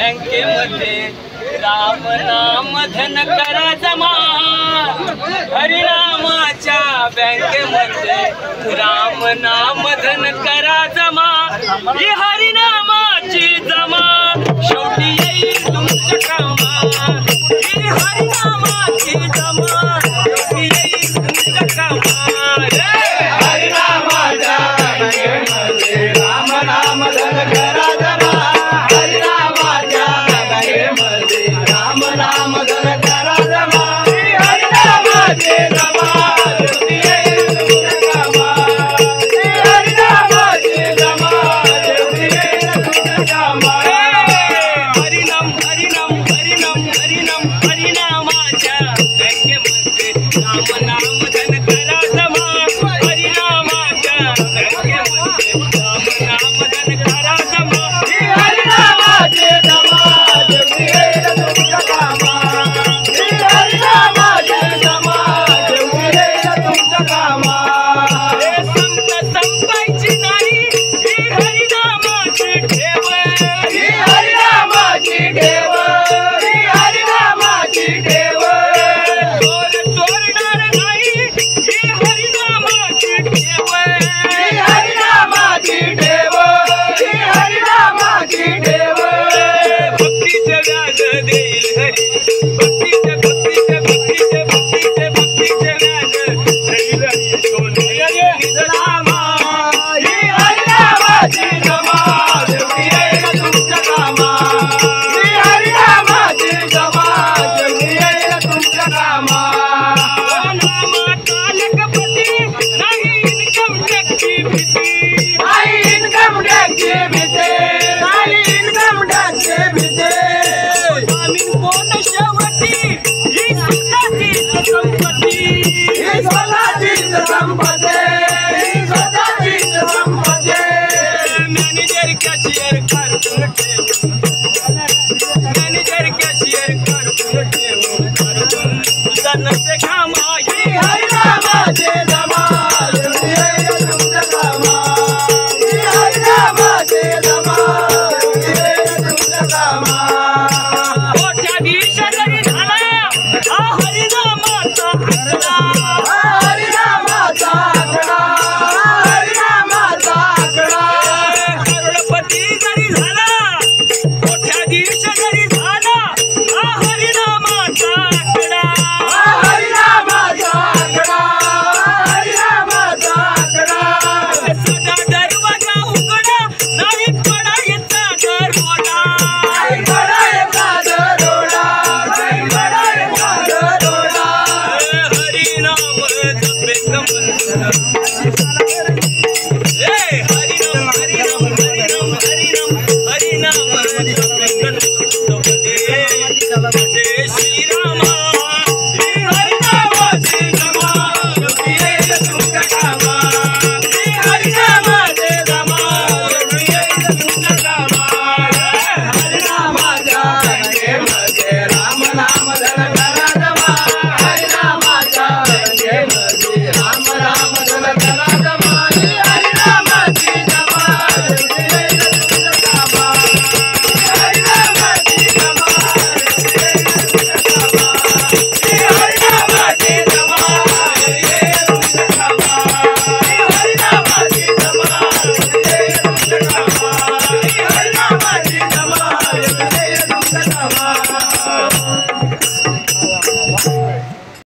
बँकेमध्ये राम नाम धन करा जमा हरिनामाच्या बँकेमध्ये राम नाम धन करा जमा ही हरिनामाची जमा शेवटी येईल तुमच्या कामा ही हरिनामाची जमा शेवटी येईल तुमच्या कामा हरिनामाच्या बँकेमध्ये राम नाम धन करा जमा हरिनामाच्या बँकेमध्ये राम नाम धन करा जमा हरिनामाची जमा शेवटी येईल तुमच्या कामा हरिनामाची जमा शेवटी येईल तुमच्या कामा हरिनाम हरिनाम हरिनाम हरिनाम हरिनामाच्या बँकेमध्ये राम नाम धन करा जमा हरिनामाच्या बँकेमध्ये राम नाम धन करा जमा हरिनामाची जमा शेवटी येईल तुमच्या कामा हरिनामाची जमा शेवटी येईल तुमच्या कामा हे संत संपायची नाही ही हरिनामाची ठेव ही हरिनामाची ठेव ही हरिनामाची ठेव चोर चोरणार नाही ही हरिनामाची ठेव ही हरिनामाची ठेव ही हरिनामाची ठेव भक्तीचे व्याज देईल हरी भक्तीचे भक्तीचे भक्तीचे भक्तीचे भक्तीचे व्याज देईल हरी सोने निधनामा ही हरिनामाची जमा शेवटी येईल तुमच्या कामा ही हरिनामाची जमा शेवटी येईल तुमच्या कामा नामाचा लखपती नाही इन्कम टॅक्सची भीती नाही इन्कम टॅक्सची भीती नाही इन्कम टॅक्सची भीती जामीन कोण शेवटी ही स्वतःचीच संपत्ती ही स्वतःचीच संपत्ती ही स्वतःचीच संपत्ती मॅनेजर कॅशियर करून ठेव मॅनेजर कॅशियर करून ठेव तुझा नसते कामा